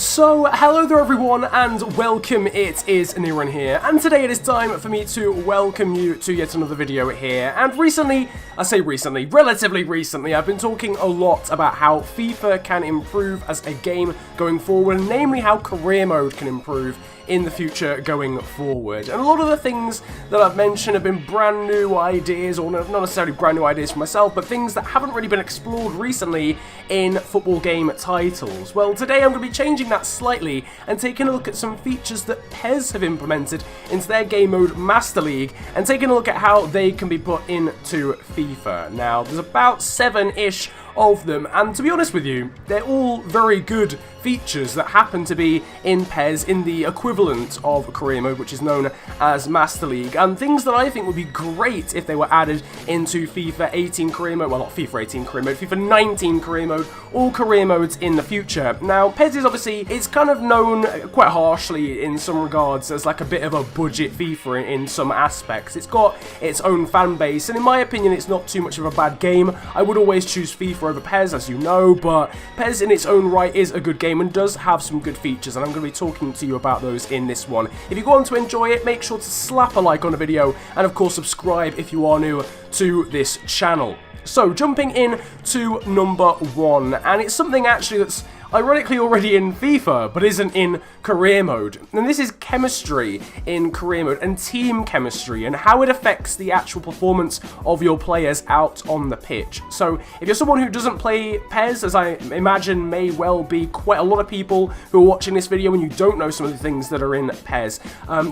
So, hello there everyone, and welcome. It is Niran here, and today it is time for me to welcome you to yet another video here. And relatively recently, I've been talking a lot about how FIFA can improve as a game going forward, namely how career mode can improve in the future going forward. And a lot of the things that I've mentioned have been brand new ideas, or not necessarily brand new ideas for myself, but things that haven't really been explored recently in football game titles. Well, today I'm going to be changing that slightly and taking a look at some features that PES have implemented into their game mode Master League and taking a look at how they can be put into FIFA. Now, there's about 7-ish of them, and to be honest with you, they're all very good features that happen to be in PES in the equivalent of career mode, which is known as Master League, and things that I think would be great if they were added into FIFA 18 career mode, well, not FIFA 18 career mode, FIFA 19 career mode, or career modes in the future. Now, PES is obviously, it's kind of known quite harshly in some regards as like a bit of a budget FIFA in some aspects. It's got its own fan base, and in my opinion, it's not too much of a bad game. I would always choose FIFA over PES, as you know, but PES in its own right is a good game and does have some good features, and I'm going to be talking to you about those in this one. If you go on to enjoy it, make sure to slap a like on the video, and of course subscribe if you are new to this channel. So, jumping in to number 1, and it's something actually that's ironically already in FIFA, but isn't in career mode. And this is chemistry in career mode, and team chemistry, and how it affects the actual performance of your players out on the pitch. So, if you're someone who doesn't play PES, as I imagine may well be quite a lot of people who are watching this video and you don't know some of the things that are in PES,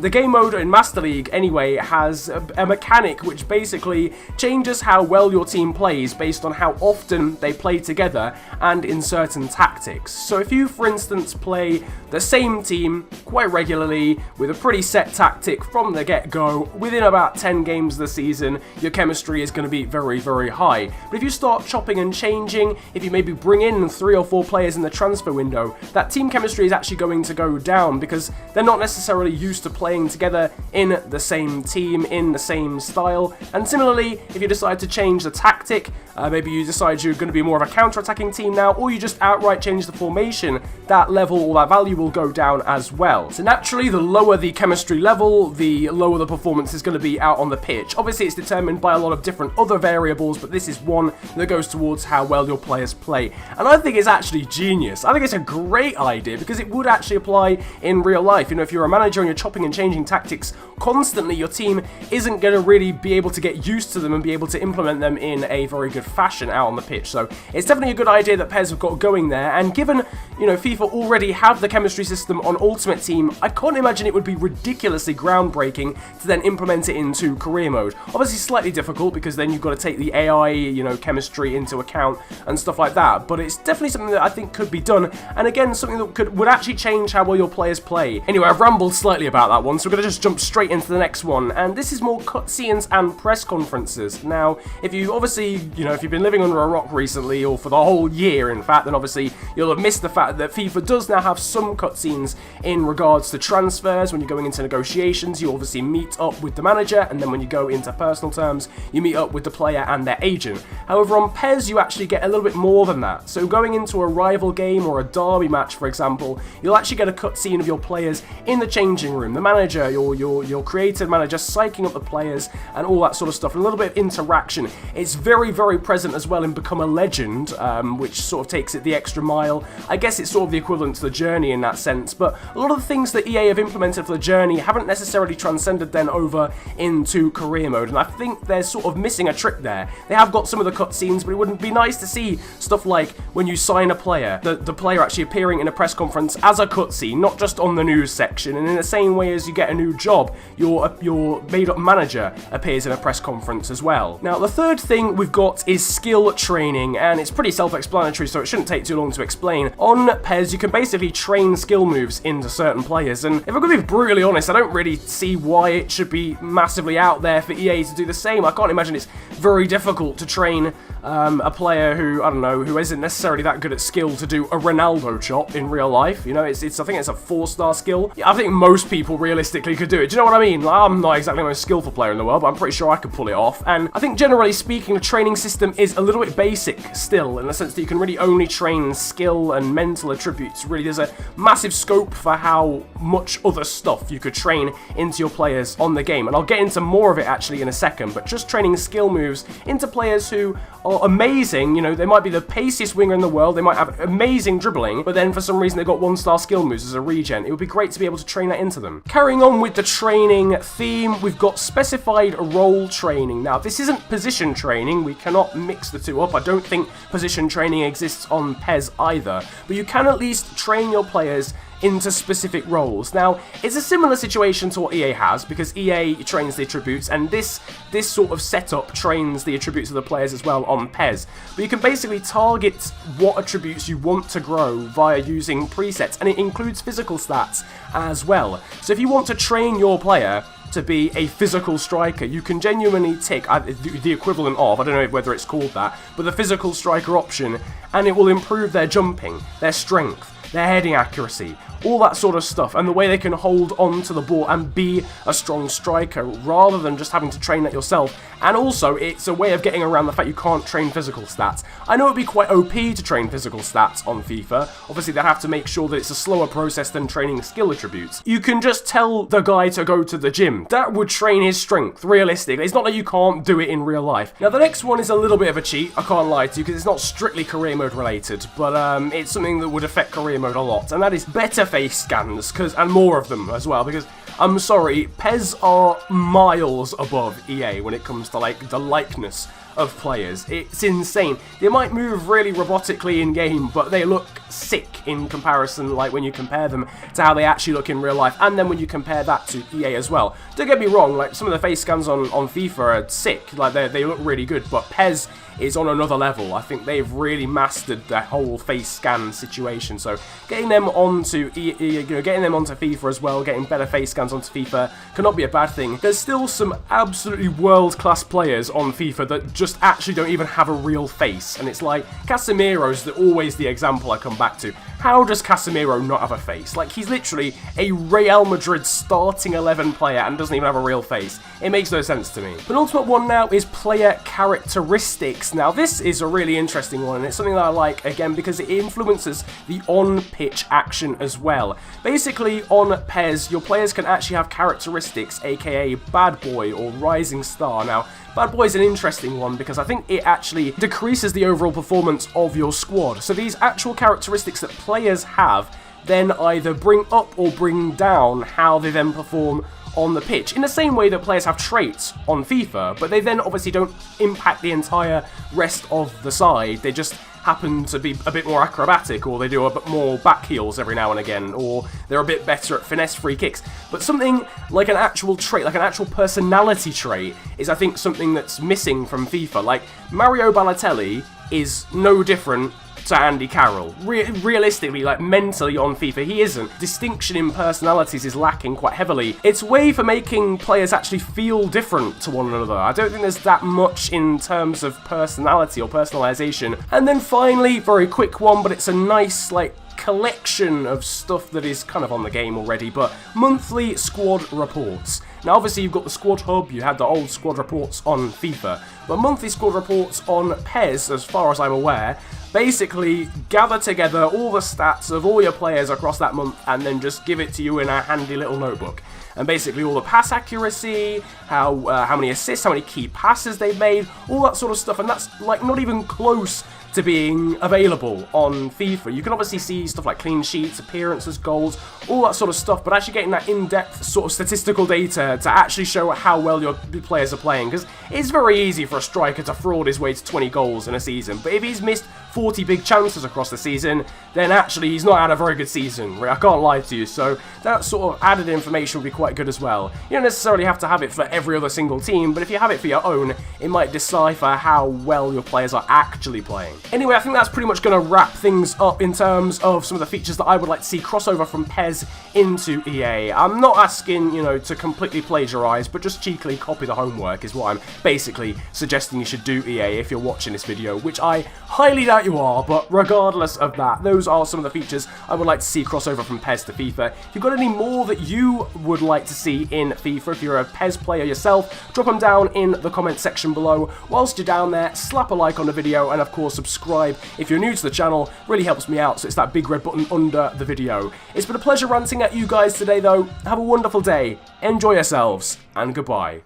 the game mode in Master League, anyway, has a mechanic which basically changes how well your team plays based on how often they play together and in certain tactics. So if you, for instance, play the same team quite regularly with a pretty set tactic from the get-go, within about 10 games of the season, your chemistry is going to be very, very high. But if you start chopping and changing, if you maybe bring in 3 or 4 players in the transfer window, that team chemistry is actually going to go down because they're not necessarily used to playing together in the same team, in the same style. And similarly, if you decide to change the tactic, maybe you decide you're going to be more of a counter-attacking team now, or you just outright change the formation, that level or that value will go down as well. So naturally, the lower the chemistry level, the lower the performance is going to be out on the pitch. Obviously, it's determined by a lot of different other variables, but this is one that goes towards how well your players play. And I think it's actually genius. I think it's a great idea because it would actually apply in real life. You know, if you're a manager and you're chopping and changing tactics constantly, your team isn't going to really be able to get used to them and be able to implement them in a very good fashion out on the pitch. So it's definitely a good idea that PES have got going there, and given, you know, FIFA already have the chemistry system on Ultimate Team, I can't imagine it would be ridiculously groundbreaking to then implement it into career mode. Obviously slightly difficult because then you've got to take the AI, you know, chemistry into account and stuff like that, but it's definitely something that I think could be done, and again, something that would actually change how well your players play. Anyway, I've rambled slightly about that one, so we're going to just jump straight into the next one, and this is more cutscenes and press conferences. Now, if you obviously, you know, if you've been living under a rock recently, or for the whole year, in fact, then obviously you'll have missed the fact that FIFA does now have some cutscenes in regards to transfers. When you're going into negotiations, you obviously meet up with the manager, and then when you go into personal terms, you meet up with the player and their agent. However, on PES, you actually get a little bit more than that. So going into a rival game or a derby match, for example, you'll actually get a cutscene of your players in the changing room, the manager, your creative manager, psyching up the players and all that sort of stuff, and a little bit of interaction. It's very, very present as well in Become a Legend, which sort of takes it the extra mile. I guess it's sort of the equivalent to the Journey in that sense, but a lot of the things that EA have implemented for the Journey haven't necessarily transcended then over into career mode, and I think they're sort of missing a trick there. They have got some of the cutscenes, but it wouldn't be nice to see stuff like when you sign a player, the player actually appearing in a press conference as a cutscene, not just on the news section, and in the same way as you get a new job, your made-up manager appears in a press conference as well. Now, the third thing we've got is skill training, and it's pretty self-explanatory, so it shouldn't take too long to explain. On PES, you can basically train skill moves into certain players, and if I'm going to be brutally honest, I don't really see why it should be massively out there for EA to do the same. I can't imagine it's very difficult to train a player who, I don't know, who isn't necessarily that good at skill to do a Ronaldo chop in real life. You know, I think it's a 4-star skill. I think most people realistically could do it. Do you know what I mean? Like, I'm not exactly the most skillful player in the world, but I'm pretty sure I could pull it off. And I think generally speaking, the training system is a little bit basic still, in the sense that you can really only train skill skill and mental attributes. Really, there's a massive scope for how much other stuff you could train into your players on the game, and I'll get into more of it actually in a second, but just training skill moves into players who are amazing. You know, they might be the paciest winger in the world, they might have amazing dribbling, but then for some reason they've got 1-star skill moves as a regen. It would be great to be able to train that into them. Carrying on with the training theme, we've got specified role training. Now, this isn't position training, we cannot mix the two up. I don't think position training exists on PES either, but you can at least train your players into specific roles. Now, it's a similar situation to what EA has, because EA trains the attributes, and this sort of setup trains the attributes of the players as well on PES. But you can basically target what attributes you want to grow via using presets, and it includes physical stats as well. So if you want to train your player to be a physical striker, you can genuinely tick the equivalent of, I don't know whether it's called that, but the physical striker option, and it will improve their jumping, their strength, their heading accuracy, all that sort of stuff, and the way they can hold on to the ball and be a strong striker rather than just having to train that yourself. And also, it's a way of getting around the fact you can't train physical stats. I know it'd be quite OP to train physical stats on FIFA. Obviously, they'd have to make sure that it's a slower process than training skill attributes. You can just tell the guy to go to the gym. That would train his strength, realistically. It's not that you can't do it in real life. Now, the next one is a little bit of a cheat, I can't lie to you, because it's not strictly career mode related, but it's something that would affect career mode a lot, and that is better face scans, and more of them as well, because I'm sorry, PES are miles above EA when it comes to like the likeness of players. It's insane. They might move really robotically in game, but they look sick in comparison, like when you compare them to how they actually look in real life, and then when you compare that to EA as well. Don't get me wrong, like some of the face scans on FIFA are sick, like they look really good, but PES is on another level. I think they've really mastered the whole face scan situation. So getting them onto getting them onto FIFA as well, getting better face scans onto FIFA cannot be a bad thing. There's still some absolutely world-class players on FIFA that just actually don't even have a real face, and it's like Casemiro's always the example I come back to. How does Casemiro not have a face? Like, he's literally a Real Madrid starting 11 player and doesn't even have a real face. It makes no sense to me. Penultimate one now is player characteristics. Now, this is a really interesting one, and it's something that I like, again, because it influences the on-pitch action as well. Basically, on PES, your players can actually have characteristics, aka Bad Boy or Rising Star. Now, Bad Boy is an interesting one because I think it actually decreases the overall performance of your squad. So these actual characteristics that players have then either bring up or bring down how they then perform on the pitch, in the same way that players have traits on FIFA, but they then obviously don't impact the entire rest of the side. They just happen to be a bit more acrobatic, or they do a bit more back heels every now and again, or they're a bit better at finesse free kicks. But something like an actual trait, like an actual personality trait, is I think something that's missing from FIFA. Like, Mario Balotelli is no different to Andy Carroll. Realistically, like mentally on FIFA, he isn't. Distinction in personalities is lacking quite heavily. It's a way for making players actually feel different to one another. I don't think there's that much in terms of personality or personalization. And then finally, very quick one, but it's a nice, like, collection of stuff that is kind of on the game already, but monthly squad reports. Now, obviously, you've got the squad hub, you had the old squad reports on FIFA, but monthly squad reports on PES, as far as I'm aware, basically gather together all the stats of all your players across that month and then just give it to you in a handy little notebook. And basically all the pass accuracy, how many assists, how many key passes they've made, all that sort of stuff, and that's like not even close to being available on FIFA. You can obviously see stuff like clean sheets, appearances, goals, all that sort of stuff, but actually getting that in-depth sort of statistical data to actually show how well your players are playing, because it's very easy for a striker to fraud his way to 20 goals in a season, but if he's missed 40 big chances across the season, then actually he's not had a very good season. I can't lie to you, so that sort of added information would be quite good as well. You don't necessarily have to have it for every other single team, but if you have it for your own, it might decipher how well your players are actually playing. Anyway, I think that's pretty much going to wrap things up in terms of some of the features that I would like to see crossover from PES into EA. I'm not asking, you know, to completely plagiarize, but just cheekily copy the homework is what I'm basically suggesting you should do, EA, if you're watching this video, which I highly doubt you are, but regardless of that, those are some of the features I would like to see crossover from PES to FIFA. If you've got any more that you would like to see in FIFA, if you're a PES player yourself, drop them down in the comment section below. Whilst you're down there, slap a like on the video, and of course subscribe if you're new to the channel. Really helps me out, so it's that big red button under the video. It's been a pleasure ranting at you guys today though. Have a wonderful day, enjoy yourselves, and goodbye.